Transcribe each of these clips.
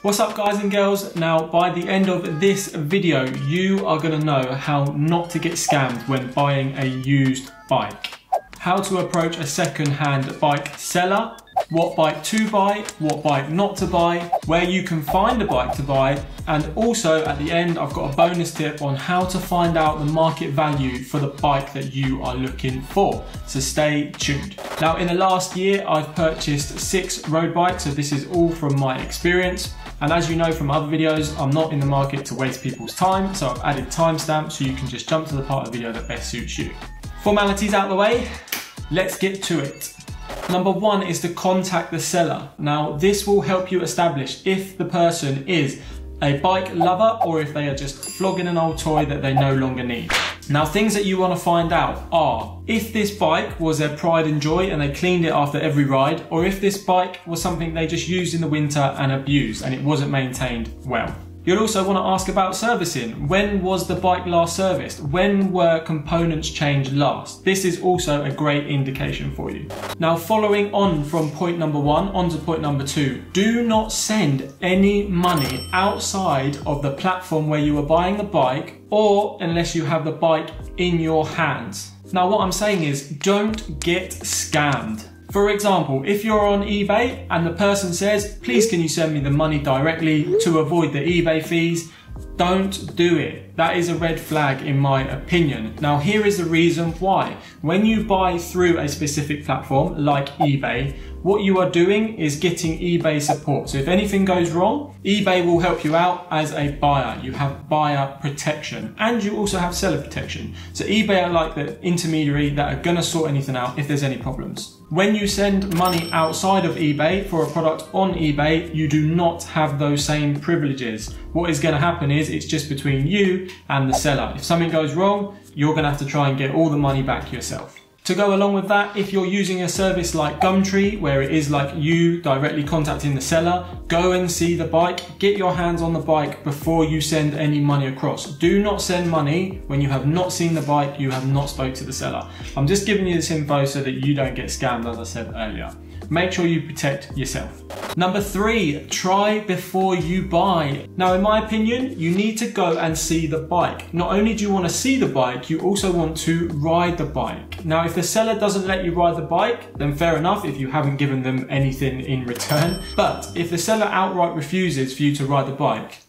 What's up guys and girls? Now by the end of this video you are going to know how not to get scammed when buying a used bike. How to approach a second-hand bike seller, what bike to buy, what bike not to buy, where you can find a bike to buy, and also at the end I've got a bonus tip on how to find out the market value for the bike that you are looking for. So stay tuned. Now in the last year I've purchased 6 road bikes, so this is all from my experience. And as you know from other videos, I'm not in the market to waste people's time, so I've added timestamps so you can just jump to the part of the video that best suits you. Formalities out of the way, let's get to it. Number 1 is to contact the seller. Now this will help you establish if the person is a bike lover or if they are just flogging an old toy that they no longer need. Now things that you want to find out are if this bike was their pride and joy and they cleaned it after every ride, or if this bike was something they just used in the winter and abused and it wasn't maintained well. You'll also want to ask about servicing. When was the bike last serviced? When were components changed last? This is also a great indication for you. Now following on from point number 1 onto point number 2, do not send any money outside of the platform where you are buying the bike, or unless you have the bike in your hands. Now what I'm saying is don't get scammed. For example, if you're on eBay and the person says, please can you send me the money directly to avoid the eBay fees, don't do it. That is a red flag in my opinion. Now here is the reason why. When you buy through a specific platform like eBay, what you are doing is getting eBay support. So if anything goes wrong, eBay will help you out as a buyer. You have buyer protection and you also have seller protection. So eBay are like the intermediary that are gonna sort anything out if there's any problems. When you send money outside of eBay for a product on eBay, you do not have those same privileges. What is gonna happen is it's just between you and the seller. If something goes wrong, you're gonna have to try and get all the money back yourself. To go along with that, if you're using a service like Gumtree, where it is like you directly contacting the seller, go and see the bike, get your hands on the bike before you send any money across. Do not send money when you have not seen the bike, you have not spoke to the seller. I'm just giving you this info so that you don't get scammed, as I said earlier. Make sure you protect yourself. Number 3, try before you buy. Now in my opinion, you need to go and see the bike. Not only do you want to see the bike, you also want to ride the bike. Now if the seller doesn't let you ride the bike, then fair enough if you haven't given them anything in return. But if the seller outright refuses for you to ride the bike,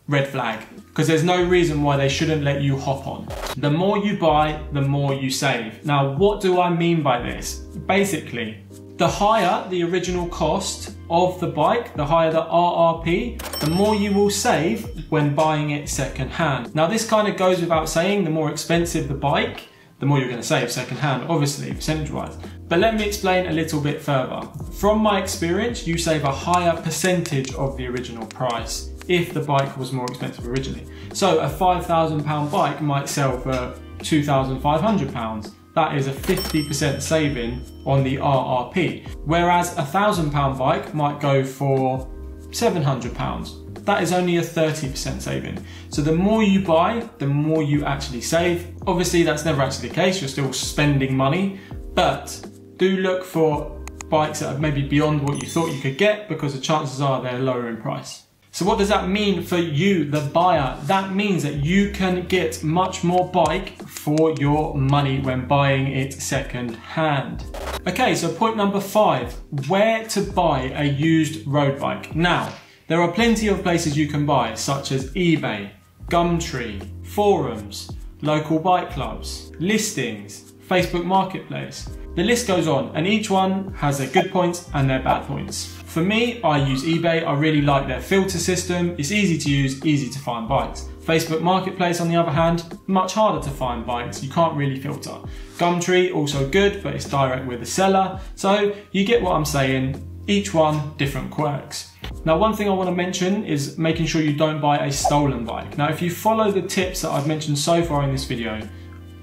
red flag, because there's no reason why they shouldn't let you hop on. The more you buy, the more you save. Now what do I mean by this? Basically, the higher the original cost of the bike, the higher the RRP, the more you will save when buying it second hand. Now this kind of goes without saying, the more expensive the bike, the more you're going to save second hand, obviously, percentage wise. But let me explain a little bit further. From my experience, you save a higher percentage of the original price if the bike was more expensive originally. So a £5,000 bike might sell for £2,500. That is a 50% saving on the RRP. Whereas a £1,000 bike might go for £700. That is only a 30% saving. So the more you buy, the more you actually save. Obviously that's never actually the case, you're still spending money, but do look for bikes that are maybe beyond what you thought you could get, because the chances are they're lower in price. So what does that mean for you, the buyer? That means that you can get much more bike for your money when buying it second hand. Okay, so point number 5, where to buy a used road bike. Now, there are plenty of places you can buy, such as eBay, Gumtree, forums, local bike clubs, listings, Facebook Marketplace. The list goes on, and each one has their good points and their bad points. For me, I use eBay. I really like their filter system. It's easy to use, easy to find bikes. Facebook Marketplace, on the other hand, much harder to find bikes. You can't really filter. Gumtree, also good, but it's direct with the seller. So you get what I'm saying. Each one, different quirks. Now, one thing I want to mention is making sure you don't buy a stolen bike. Now, if you follow the tips that I've mentioned so far in this video,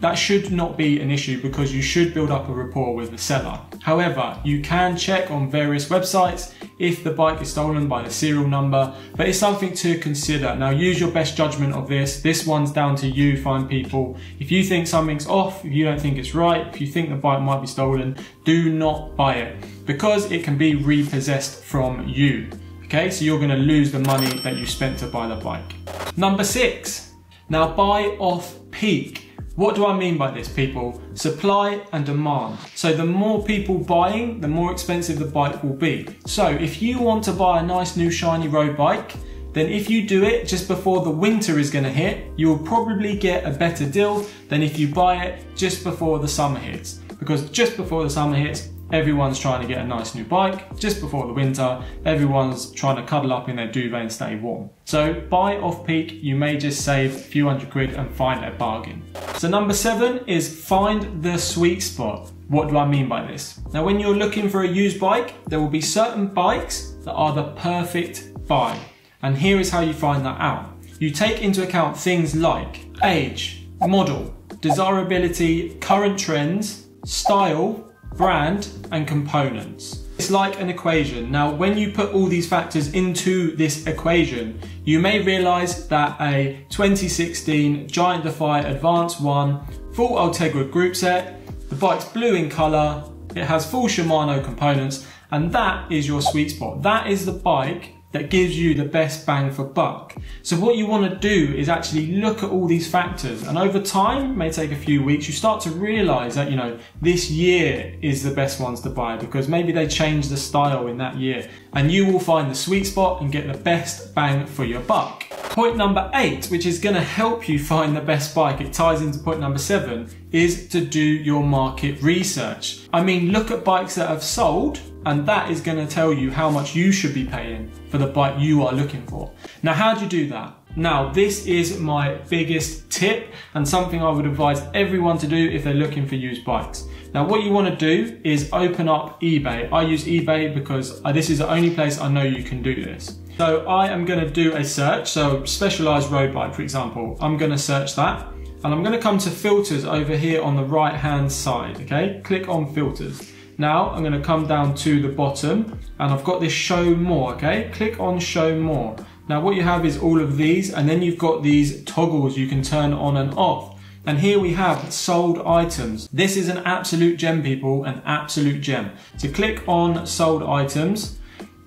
that should not be an issue because you should build up a rapport with the seller. However, you can check on various websites if the bike is stolen by the serial number, but it's something to consider. Now use your best judgment of this. This one's down to you, fine people. If you think something's off, if you don't think it's right, if you think the bike might be stolen, do not buy it because it can be repossessed from you. Okay, so you're gonna lose the money that you spent to buy the bike. Number 6, now buy off peak. What do I mean by this, people? Supply and demand. So the more people buying, the more expensive the bike will be. So if you want to buy a nice new shiny road bike, then if you do it just before the winter is going to hit, you'll probably get a better deal than if you buy it just before the summer hits. Because just before the summer hits, everyone's trying to get a nice new bike. Just before the winter, everyone's trying to cuddle up in their duvet and stay warm. So buy off peak, you may just save a few £100 and find a bargain. So number 7 is find the sweet spot. What do I mean by this? Now, when you're looking for a used bike, there will be certain bikes that are the perfect buy. And here is how you find that out. You take into account things like age, model, desirability, current trends, style, brand, and components. It's like an equation. Now, when you put all these factors into this equation, you may realize that a 2016 Giant Defy Advance 1 full Ultegra group set, the bike's blue in color, it has full Shimano components, and that is your sweet spot. That is the bike that gives you the best bang for buck. So what you want to do is actually look at all these factors, and over time, it may take a few weeks, you start to realize that, you know, this year is the best ones to buy because maybe they changed the style in that year, and you will find the sweet spot and get the best bang for your buck. Point number 8, which is going to help you find the best bike, it ties into point number 7, is to do your market research. I mean, look at bikes that have sold, and that is going to tell you how much you should be paying for the bike you are looking for. Now, how do you do that? Now, this is my biggest tip and something I would advise everyone to do if they're looking for used bikes. Now, what you want to do is open up eBay. I use eBay because this is the only place I know you can do this. So I am going to do a search. So specialized road bike, for example, I'm going to search that. And I'm going to come to filters over here on the right hand side, okay? Click on filters. Now I'm going to come down to the bottom and I've got this show more, okay? Click on show more. Now what you have is all of these, and then you've got these toggles you can turn on and off. And here we have sold items. This is an absolute gem, people, an absolute gem. So click on sold items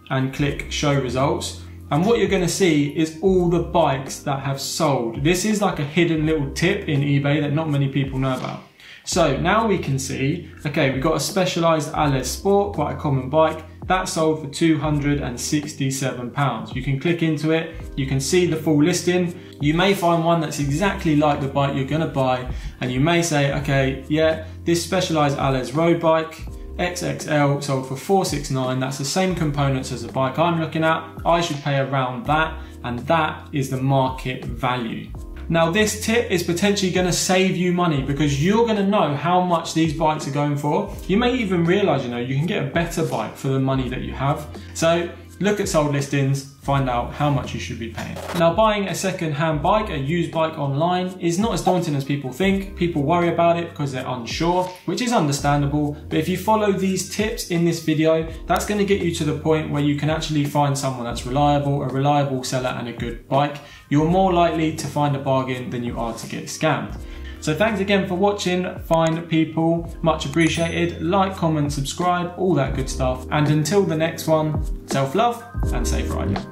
and click show results. And what you're going to see is all the bikes that have sold. This is like a hidden little tip in eBay that not many people know about. So now we can see, okay, we've got a Specialized Ales Sport, quite a common bike. That sold for £267. You can click into it, you can see the full listing. You may find one that's exactly like the bike you're gonna buy, and you may say, okay, yeah, this Specialized Ales road bike, XXL, sold for £469. That's the same components as the bike I'm looking at. I should pay around that, and that is the market value. Now this tip is potentially going to save you money because you're going to know how much these bikes are going for. You may even realize, you know, you can get a better bike for the money that you have. So look at sold listings, find out how much you should be paying. Now, buying a second-hand bike, a used bike online, is not as daunting as people think. People worry about it because they're unsure, which is understandable. But if you follow these tips in this video, that's going to get you to the point where you can actually find someone that's reliable, a reliable seller and a good bike. You're more likely to find a bargain than you are to get scammed. So thanks again for watching, fine people, much appreciated. Like, comment, subscribe, all that good stuff. And until the next one, self-love and safe riding.